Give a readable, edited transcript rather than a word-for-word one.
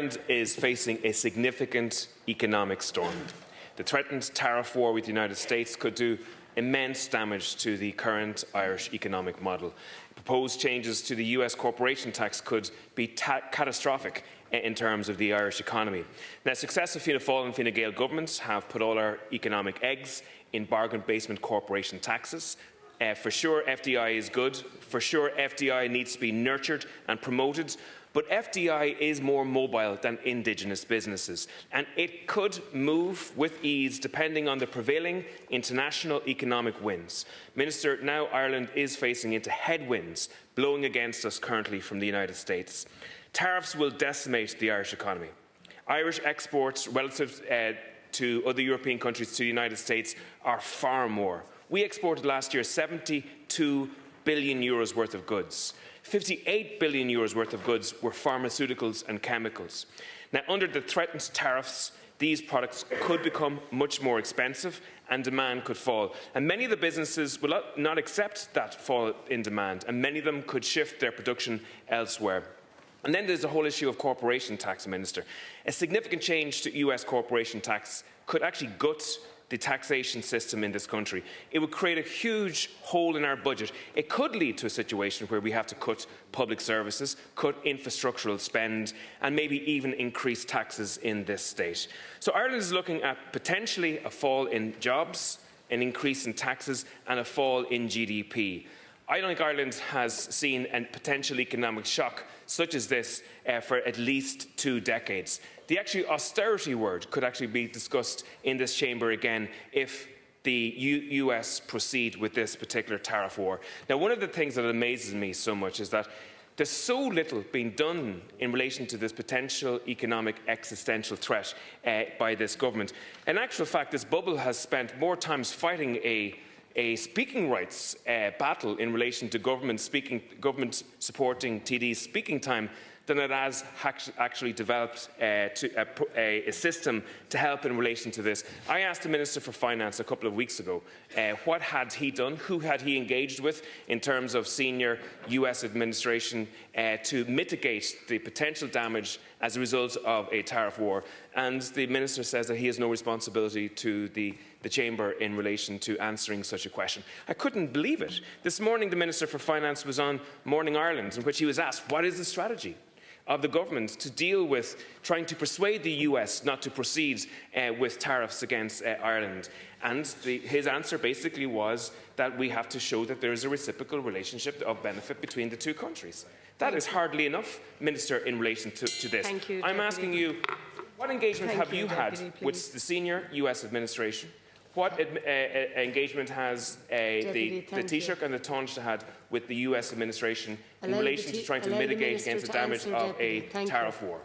Ireland is facing a significant economic storm. The threatened tariff war with the United States could do immense damage to the current Irish economic model. Proposed changes to the US corporation tax could be catastrophic in terms of the Irish economy. Now, successive Fianna Fáil and Fine Gael governments have put all our economic eggs in bargain basement corporation taxes. For sure, FDI is good. For sure, FDI needs to be nurtured and promoted. But FDI is more mobile than indigenous businesses, and it could move with ease depending on the prevailing international economic winds. Minister, now Ireland is facing into headwinds blowing against us currently from the United States. Tariffs will decimate the Irish economy. Irish exports relative to other European countries to the United States are far more. We exported last year €72 billion worth of goods. €58 billion worth of goods were pharmaceuticals and chemicals. Now, under the threatened tariffs, these products could become much more expensive and demand could fall. And many of the businesses will not accept that fall in demand, and many of them could shift their production elsewhere. And then there's the whole issue of corporation tax, Minister. A significant change to US corporation tax could actually gut the taxation system in this country. It would create a huge hole in our budget. It could lead to a situation where we have to cut public services, cut infrastructural spend, and maybe even increase taxes in this state. So Ireland is looking at potentially a fall in jobs, an increase in taxes, and a fall in GDP. I don't think Ireland has seen a potential economic shock such as this for at least 2 decades. The actual austerity word could actually be discussed in this chamber again if the US proceed with this particular tariff war. Now, one of the things that amazes me so much is that there's so little being done in relation to this potential economic existential threat by this government. In actual fact, this bubble has spent more time fighting a speaking rights battle in relation to government supporting TD's speaking time than it has actually developed a system to help in relation to this. I asked the Minister for Finance a couple of weeks ago what had he done, who had he engaged with in terms of senior US administration to mitigate the potential damage as a result of a tariff war. And the Minister says that he has no responsibility to the Chamber in relation to answering such a question. I couldn't believe it. This morning the Minister for Finance was on Morning Ireland, in which he was asked, what is the strategy of the government to deal with trying to persuade the US not to proceed with tariffs against Ireland? And his answer basically was that we have to show that there is a reciprocal relationship of benefit between the two countries. That is hardly enough, Minister, in relation to this. I'm asking you, what engagement have you had with the senior US administration? What engagement has the Taoiseach and the Taoiseach had with the US administration in relation to trying to mitigate against the damage of a tariff war?